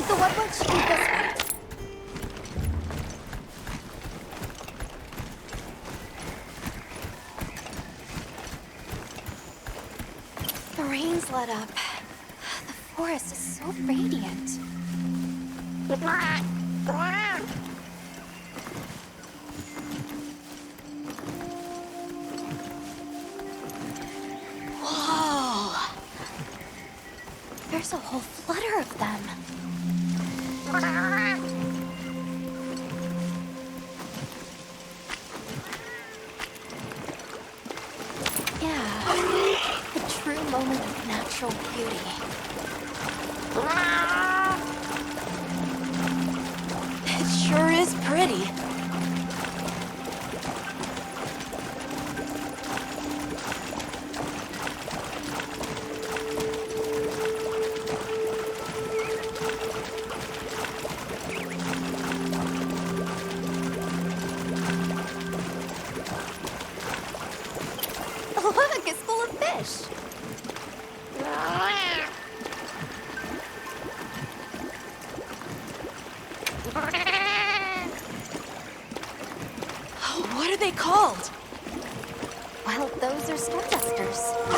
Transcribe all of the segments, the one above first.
So what would you do this way? The rain's let up. The forest is so radiant. Whoa! There's a whole flutter of them. Yeah, a true moment of natural beauty. It sure is pretty. Look, it's full of fish. What are they called? Well, those are stardusters. I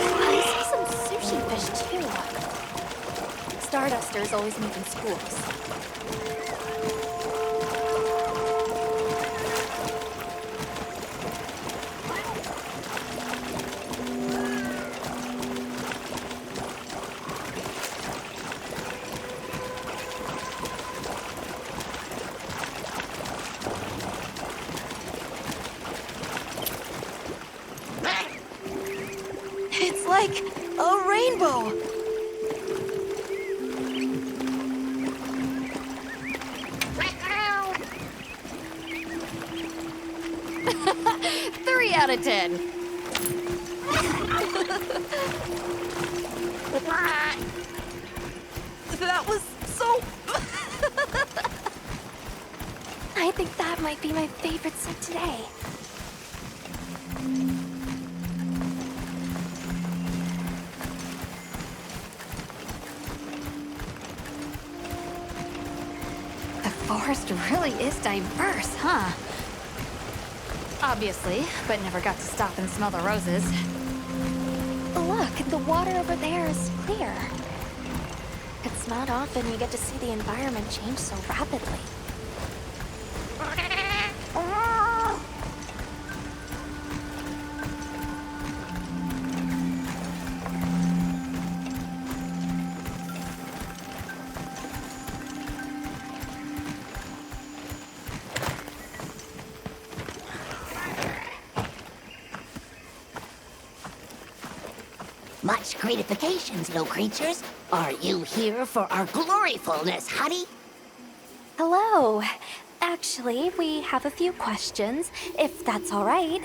see some sushi fish too. Stardusters always meet in schools. It's like a rainbow. Three out of 10. That was so... I think that might be my favorite set today. The forest really is diverse, huh? Obviously, but never got to stop and smell the roses. Look, the water over there is clear. It's not often you get to see the environment change so rapidly. Much gratifications, little creatures. Are you here for our gloryfulness, honey? Hello. Actually, we have a few questions, if that's all right.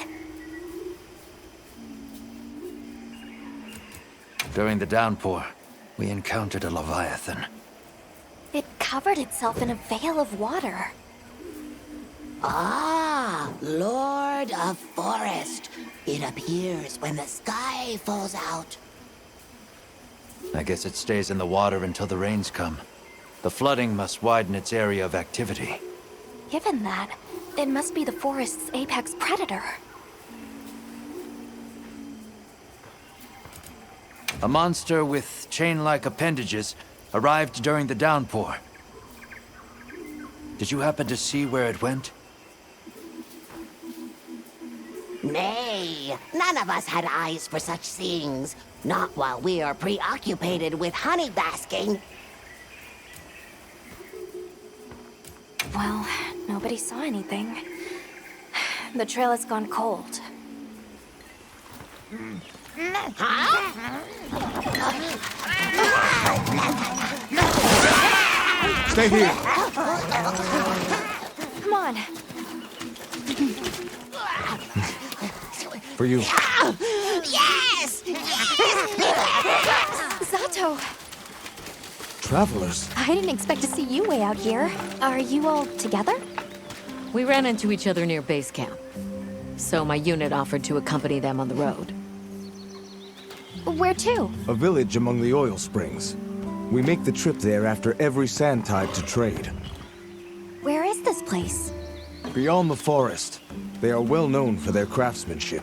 During the downpour, we encountered a leviathan. It covered itself in a veil of water. Ah, Lord of Forest. It appears when the sky falls out. I guess it stays in the water until the rains come. The flooding must widen its area of activity. Given that, it must be the forest's apex predator. A monster with chain-like appendages arrived during the downpour. Did you happen to see where it went? Nay, none of us had eyes for such things. Not while we are preoccupied with honey basking. Well, nobody saw anything. The trail has gone cold. Stay here. Come on. For you. Yes! Zato! Travelers. I didn't expect to see you way out here. Are you all together? We ran into each other near base camp. So my unit offered to accompany them on the road. Where to? A village among the oil springs. We make the trip there after every sand tide to trade. Where is this place? Beyond the forest, they are well known for their craftsmanship.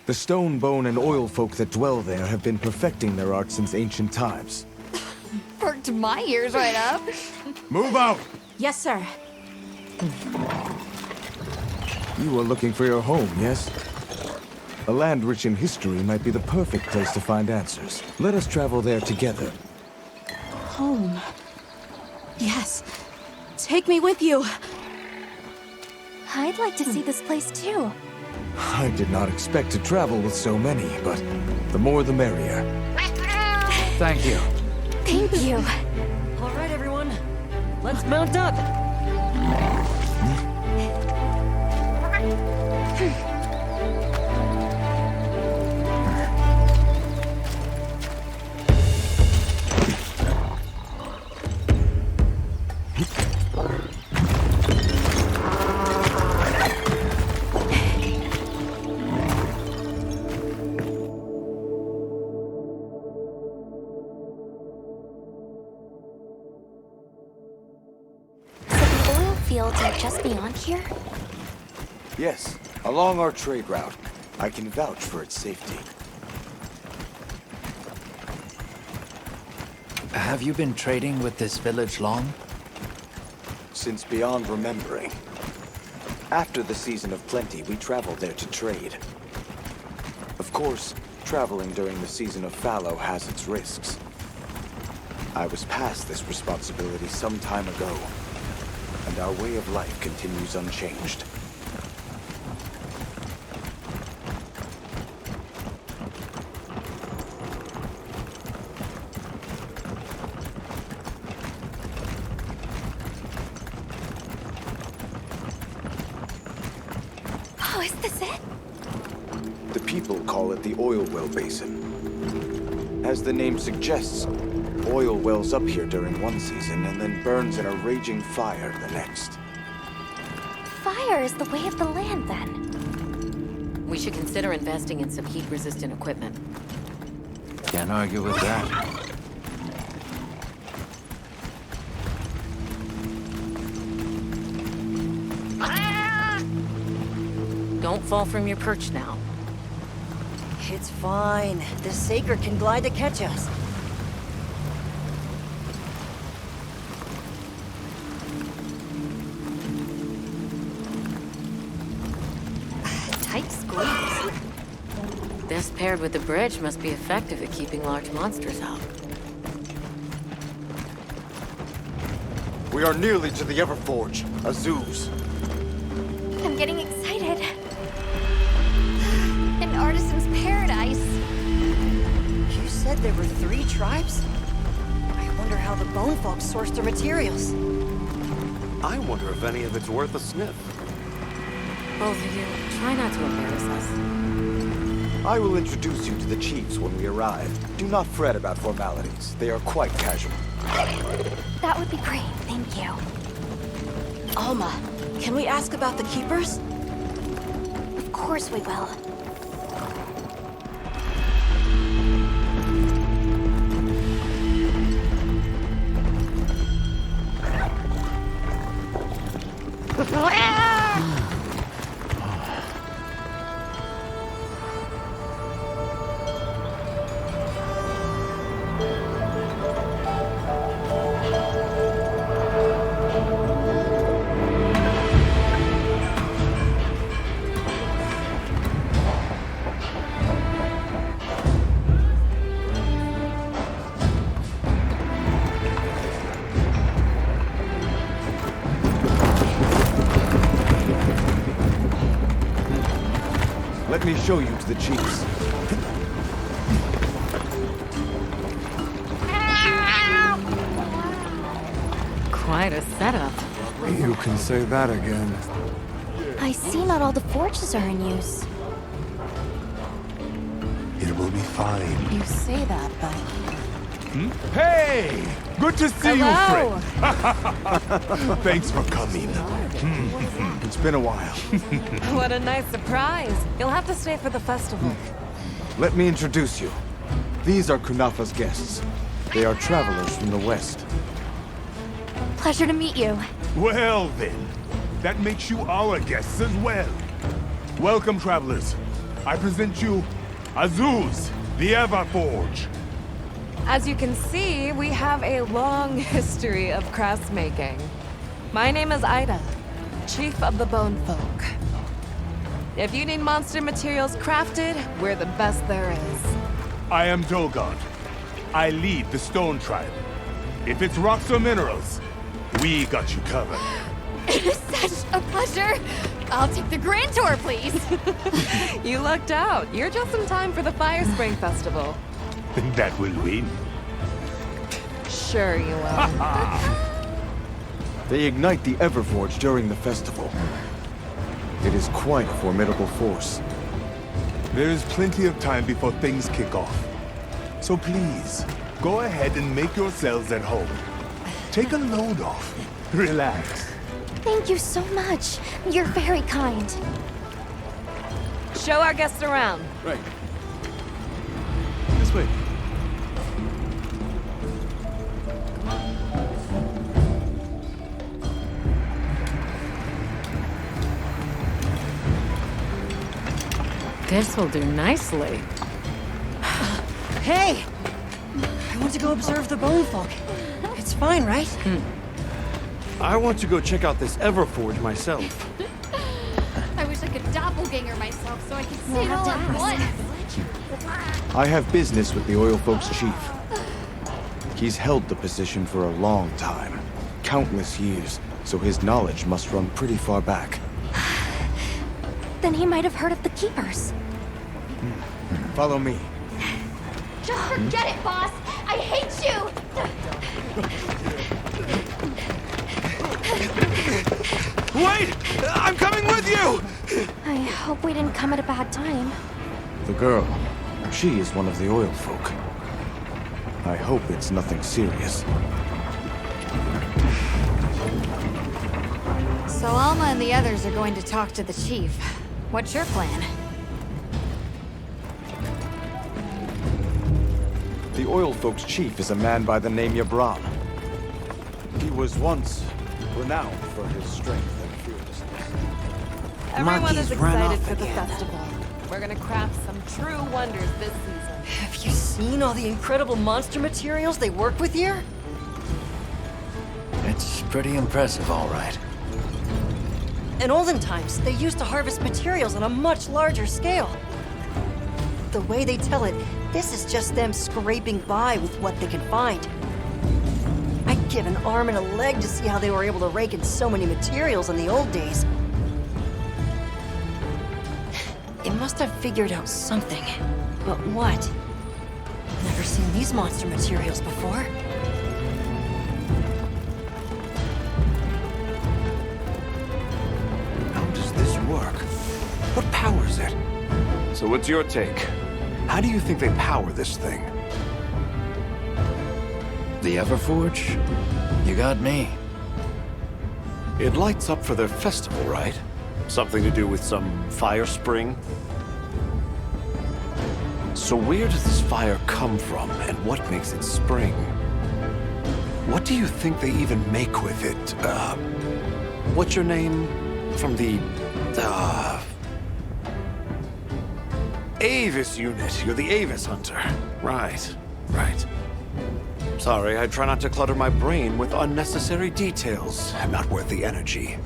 The stone, bone, and oil folk that dwell there have been perfecting their art since ancient times. Perked my ears right up. Move out! Yes, sir. You are looking for your home, yes? A land rich in history might be the perfect place to find answers. Let us travel there together. Home. Yes. Take me with you. I'd like to see this place too. I did not expect to travel with so many, but the more the merrier. Thank you. Thank you. All right, everyone. Let's mount up. Fields are just beyond here? Yes, along our trade route. I can vouch for its safety. Have you been trading with this village long? Since beyond remembering. After the season of plenty, we traveled there to trade. Of course, traveling during the season of fallow has its risks. I was past this responsibility some time ago, and our way of life continues unchanged. Oh, is this it? The people call it the oil well basin. As the name suggests, oil wells up here during one season and then burns in a raging fire the next. Fire is the way of the land, then. We should consider investing in some heat-resistant equipment. Can't argue with that. Don't fall from your perch now. It's fine. The Saker can glide to catch us. Tight squeeze. This paired with the bridge must be effective at keeping large monsters out. We are nearly to the Everforge, Azuz. I'm getting excited. An artisan's paradise. You said there were 3 tribes? I wonder how the bone folks source their materials. I wonder if any of it's worth a sniff. Both of you, try not to embarrass us. I will introduce you to the chiefs when we arrive. Do not fret about formalities. They are quite casual. That would be great, thank you. Alma, can we ask about the Keepers? Of course we will. Let me show you to the chiefs. Quite a setup. You can say that again. I see not all the forges are in use. It will be fine. You say that, but... Hey! Good to see Hello. you, friend. Thanks for coming. It's been a while. What a nice surprise. You'll have to stay for the festival. Let me introduce you. These are Kunafa's guests. They are travelers from the west. Pleasure to meet you. Well then, that makes you our guests as well. Welcome, travelers. I present you Azuz, the Everforge. As you can see, we have a long history of crafts making. My name is Aida, Chief of the Bone Folk. If you need monster materials crafted, we're the best there is. I am Dogard. I lead the Stone Tribe. If it's rocks or minerals, we got you covered. Such a pleasure. I'll take the grand tour, please. You lucked out. You're just in time for the Fire Spring Festival. That will win. Sure you will. They ignite the Everforge during the festival. It is quite a formidable force. There is plenty of time before things kick off. So please, go ahead and make yourselves at home. Take a load off. Relax. Thank you so much. You're very kind. Show our guests around. Right. This way. This will do nicely. Hey! I want to go observe the bone folk. It's fine, right? I want to go check out this Everforge myself. I wish I could doppelganger myself so I could see it all at once. I have business with the Oil Folks' chief. He's held the position for a long time. Countless years, so his knowledge must run pretty far back. Then he might have heard of the Keepers. Follow me. Just forget it, boss! I hate you! Wait! I'm coming with you! I hope we didn't come at a bad time. The girl, she is one of the Oil Folk. I hope it's nothing serious. So Alma and the others are going to talk to the chief. What's your plan? The Oil Folks' chief is a man by the name Yabran. He was once renowned for his strength and fearlessness. Everyone is Monkeys run excited off for the again. festival. We're gonna craft some true wonders this season. Have you seen all the incredible monster materials they work with here? It's pretty impressive, all right. In olden times, they used to harvest materials on a much larger scale. The way they tell it, this is just them scraping by with what they can find. I'd give an arm and a leg to see how they were able to rake in so many materials in the old days. They must have figured out something. But what? Never seen these monster materials before. How does this work? What powers it? So what's your take? How do you think they power this thing? The Everforge? You got me. It lights up for their festival, right? Something to do with some fire spring? So where does this fire come from, and what makes it spring? What do you think they even make with it? What's your name? From the, Avis Unit. You're the Avis Hunter. Right, right. Sorry, I try not to clutter my brain with unnecessary details. I'm not worth the energy.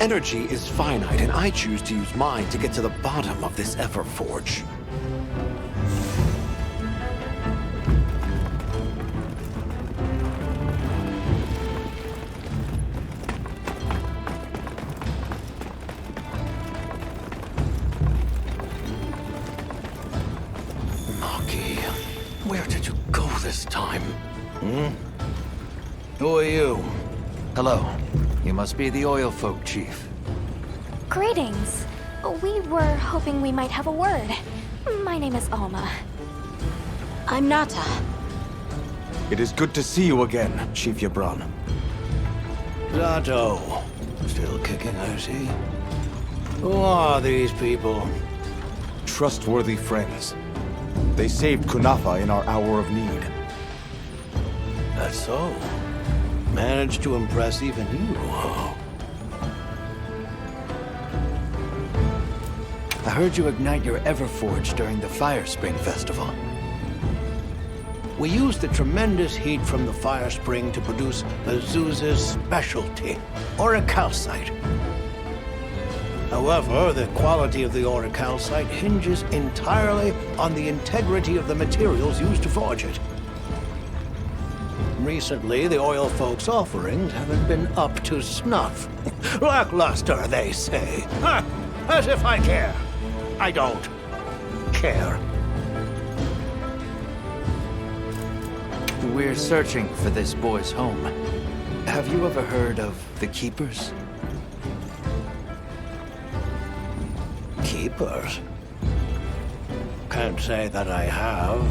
Energy is finite, and I choose to use mine to get to the bottom of this Everforge. Maki, where did you go this time? Who are you? Hello. You must be the Oil Folk chief. Greetings. We were hoping we might have a word. My name is Alma. I'm Nata. It is good to see you again, Chief Yabran. Zato. Still kicking, I see. Who are these people? Trustworthy friends. They saved Kunafa in our hour of need. That's so. Managed to impress even you, huh? I heard you ignite your Everforge during the Fire Spring Festival. We used the tremendous heat from the fire spring to produce Azuz's specialty, auricalcite. However, the quality of the auricalcite hinges entirely on the integrity of the materials used to forge it. Recently, the oil folks' offerings haven't been up to snuff. Lackluster, they say. Ha! As if I care. I don't care. We're searching for this boy's home. Have you ever heard of the Keepers? Keepers? Can't say that I have.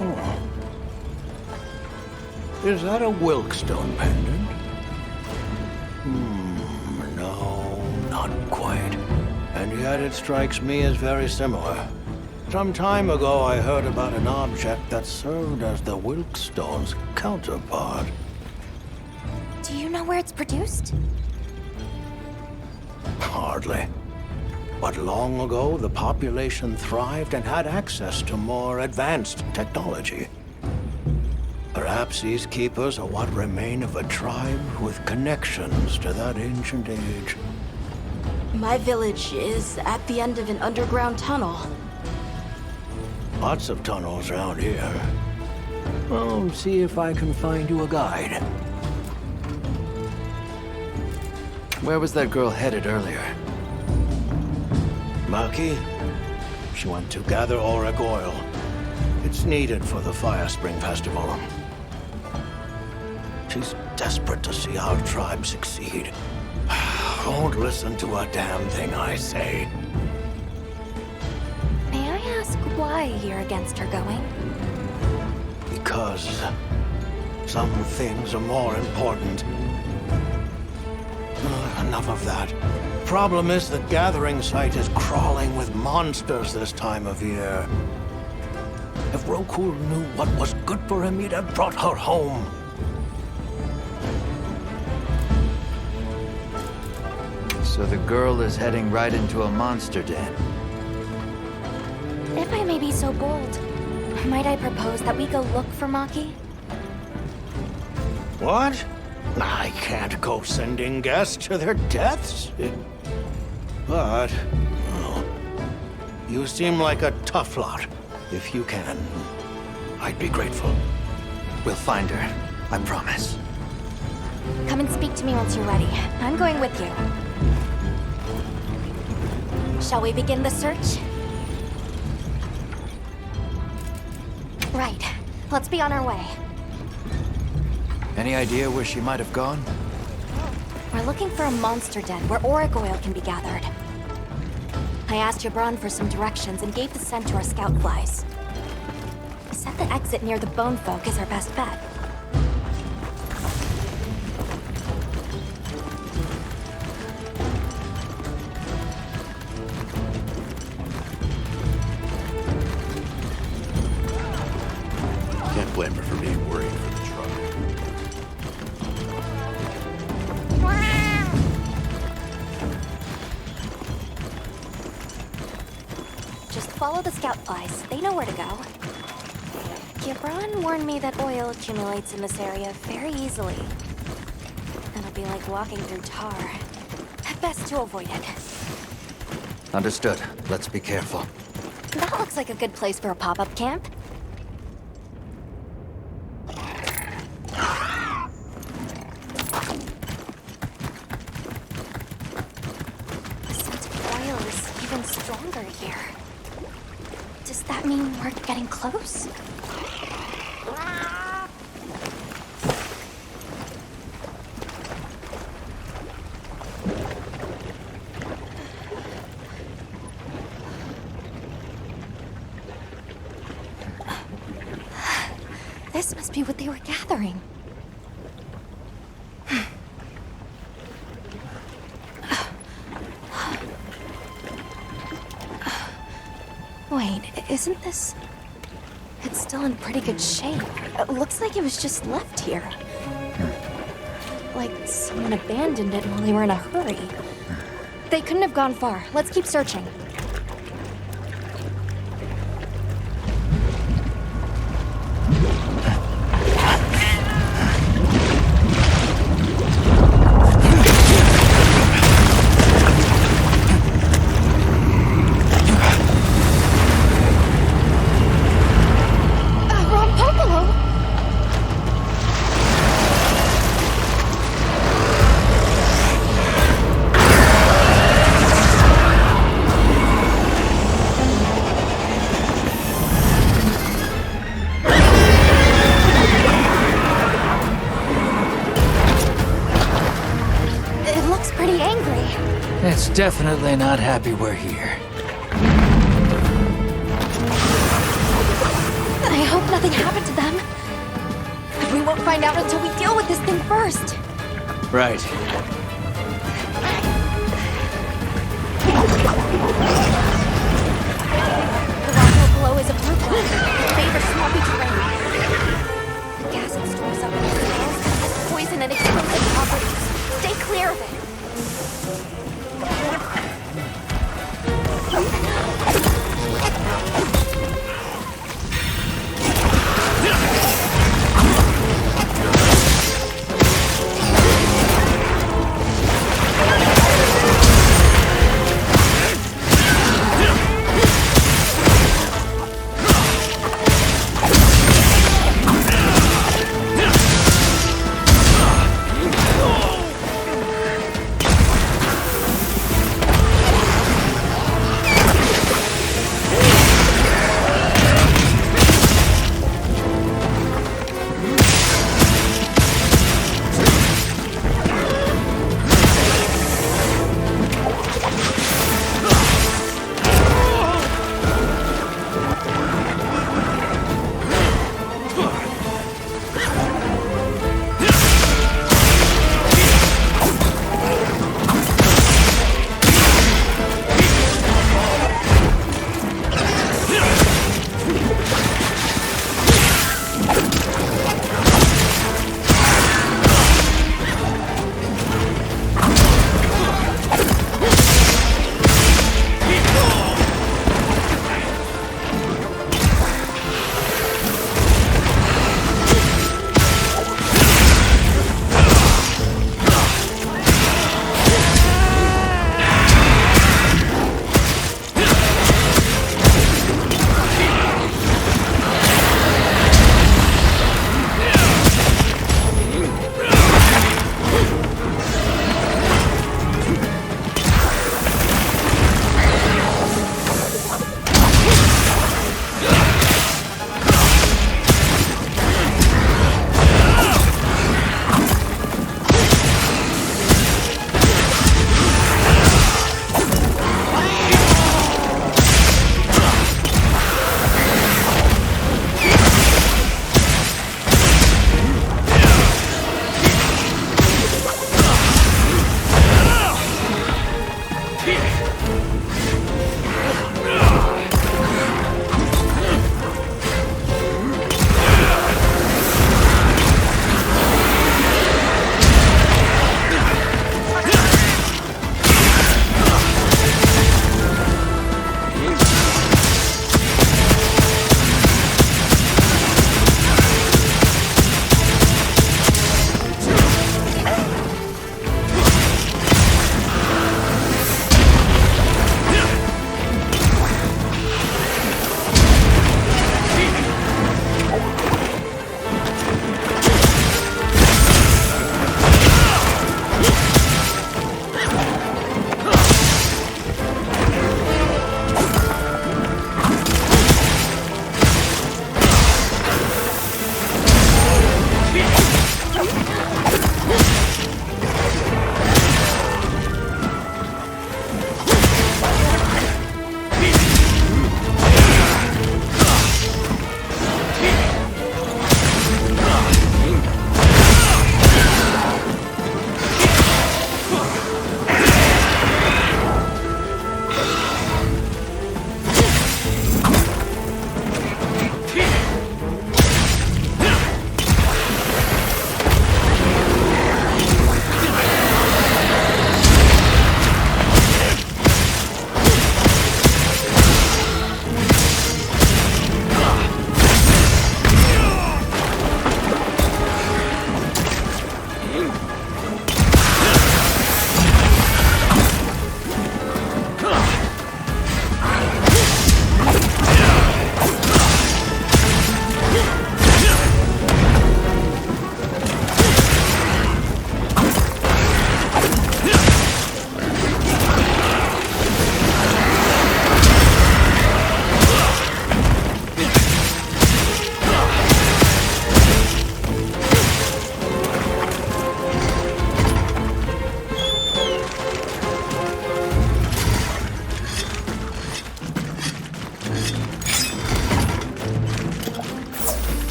Oh. Is that a Wilkstone pendant? No, not quite. And yet it strikes me as very similar. Some time ago, I heard about an object that served as the Wilkstone's counterpart. Do you know where it's produced? Hardly. But long ago, the population thrived and had access to more advanced technology. Perhaps these keepers are what remain of a tribe with connections to that ancient age. My village is at the end of an underground tunnel. Lots of tunnels around here. I'll see if I can find you a guide. Where was that girl headed earlier? Maki? She went to gather auric oil. It's needed for the Fire Spring Festival. She's desperate to see our tribe succeed. Won't listen to a damn thing I say. May I ask why you're against her going? Because some things are more important. Enough of that. Problem is the gathering site is crawling with monsters this time of year. If Roku knew what was good for him, he'd have brought her home. So the girl is heading right into a monster den. If I may be so bold, might I propose that we go look for Maki? What? I can't go sending guests to their deaths. But, well, you seem like a tough lot. If you can, I'd be grateful. We'll find her, I promise. Come and speak to me once you're ready. I'm going with you. Shall we begin the search? Right. Let's be on our way. Any idea where she might have gone? We're looking for a monster den where auric oil can be gathered. I asked Jabron for some directions and gave the scent to our scout flies. He said the exit near the bone folk is our best bet. Can't blame her for being worried for the truck. Just follow the scout flies. They know where to go. Jabron warned me that oil accumulates in this area very easily. It'll be like walking through tar. Best to avoid it. Understood. Let's be careful. That looks like a good place for a pop-up camp. The scent of oil is even stronger here. Does that mean we're getting close? This must be what they were gathering. Wait, isn't this... It's still in pretty good shape. It looks like it was just left here. Like someone abandoned it while they were in a hurry. They couldn't have gone far. Let's keep searching. It's definitely not happy we're here. I hope nothing happened to them. But we won't find out until we deal with this thing first. Right. The rock below is a blue one. It favors swampy terrain. The gas it stores up in the scales has poison and explosive properties. Stay clear of it.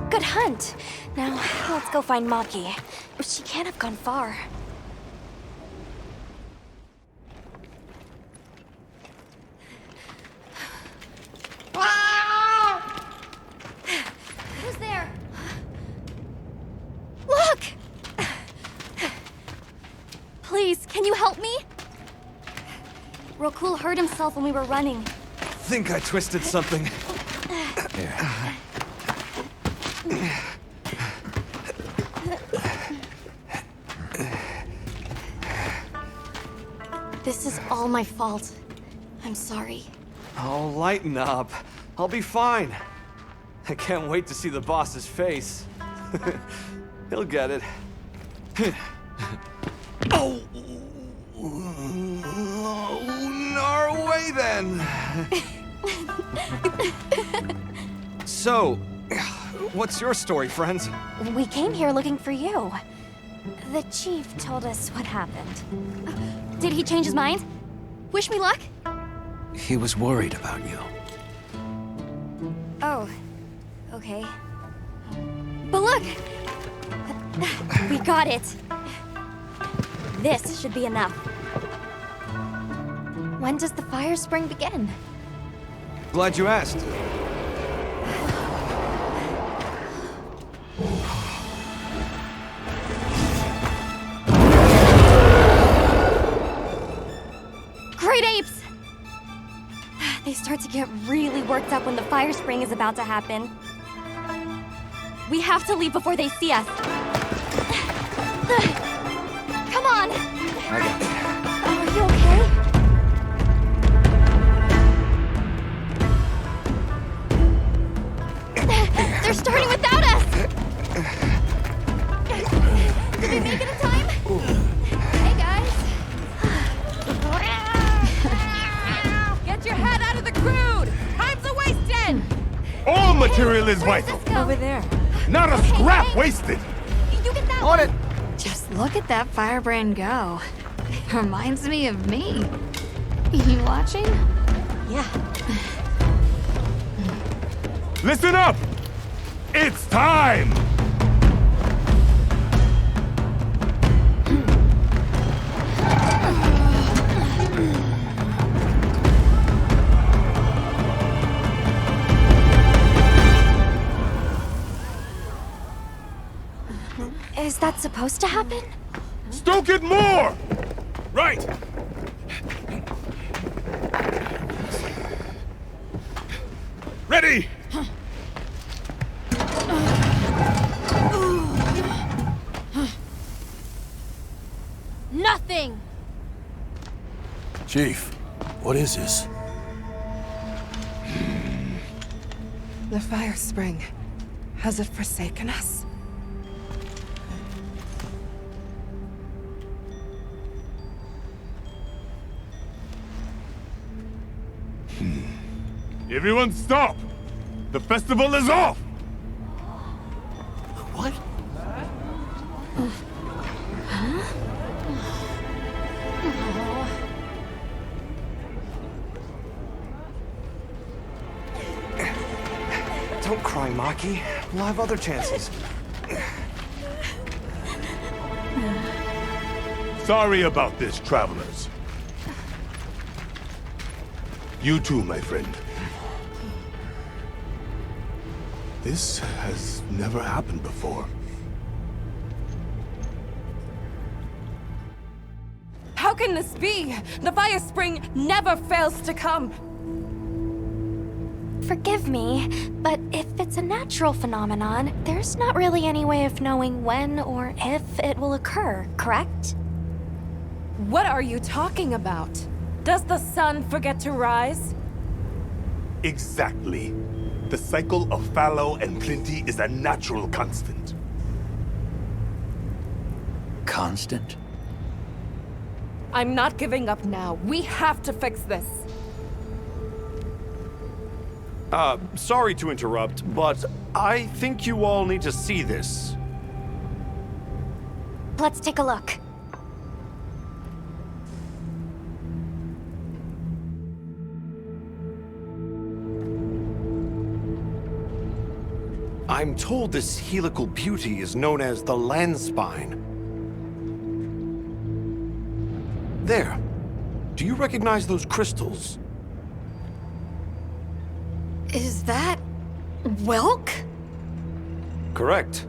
Good hunt. Now, let's go find Maki. She can't have gone far. Who's there? Look! Please, can you help me? Rokul hurt himself when we were running. Think I twisted something. Here. This is all my fault. I'm sorry. Oh, lighten up. I'll be fine. I can't wait to see the boss's face. He'll get it. Oh! Our way then! So, what's your story, friends? We came here looking for you. The chief told us what happened. Did he change his mind? Wish me luck? He was worried about you. Oh, okay. But look! We got it. This should be enough. When does the fire spring begin? Glad you asked. Great apes! They start to get really worked up when the fire spring is about to happen. We have to leave before they see us. Come on! I got it. Are you okay? They're starting without us! Did we make it in time? Hey, guys! Get your head out of the crude! Time's a-wasting! All material is vital. Over there. Not a scrap wasted. You get that On it! Just look at that firebrand go. Reminds me of me. You watching? Yeah. Listen up! It's time! Is that supposed to happen? Stoke it more! Right! Ready! Nothing! Chief, what is this? The fire spring. Has it forsaken us? Everyone stop! The festival is off! What? Don't cry, Maki. We'll have other chances. Sorry about this, travelers. You too, my friend. This has never happened before. How can this be? The fire spring never fails to come. Forgive me, but if it's a natural phenomenon, there's not really any way of knowing when or if it will occur, correct? What are you talking about? Does the sun forget to rise? Exactly. The cycle of fallow and plenty is a natural constant. Constant? I'm not giving up now. We have to fix this. Sorry to interrupt, but I think you all need to see this. Let's take a look. I'm told this helical beauty is known as the land spine. There. Do you recognize those crystals? Is that... Welk? Correct.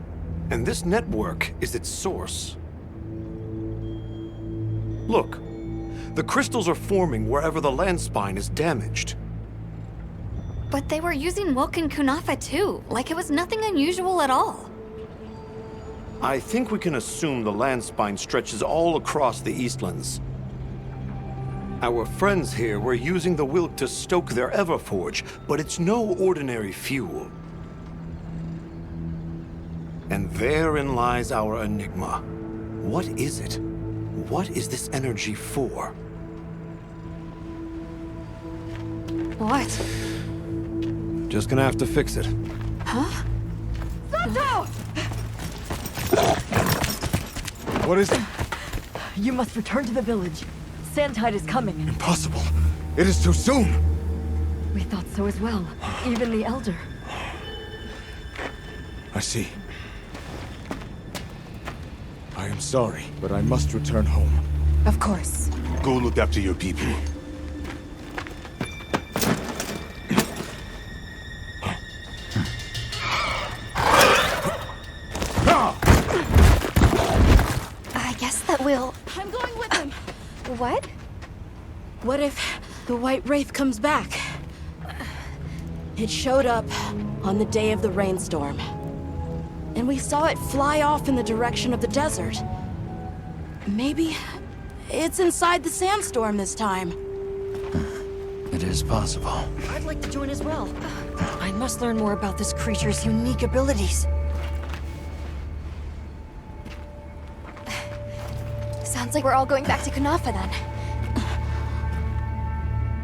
And this network is its source. Look. The crystals are forming wherever the land spine is damaged. But they were using Welk and Kunafa too, like it was nothing unusual at all. I think we can assume the land spine stretches all across the Eastlands. Our friends here were using the Wilk to stoke their Everforge, but it's no ordinary fuel. And therein lies our enigma. What is it? What is this energy for? What? Just gonna have to fix it. Huh? Santo! What is it? You must return to the village. Sandtide is coming. Impossible. It is too soon. We thought so as well. Even the Elder. I see. I am sorry, but I must return home. Of course. Go look after your people. I guess that we'll... I'm going with him. What? What if the White Wraith comes back? It showed up on the day of the rainstorm. And we saw it fly off in the direction of the desert. Maybe it's inside the sandstorm this time. It is possible. I'd like to join as well. I must learn more about this creature's unique abilities. Sounds like we're all going back to Kunafa then.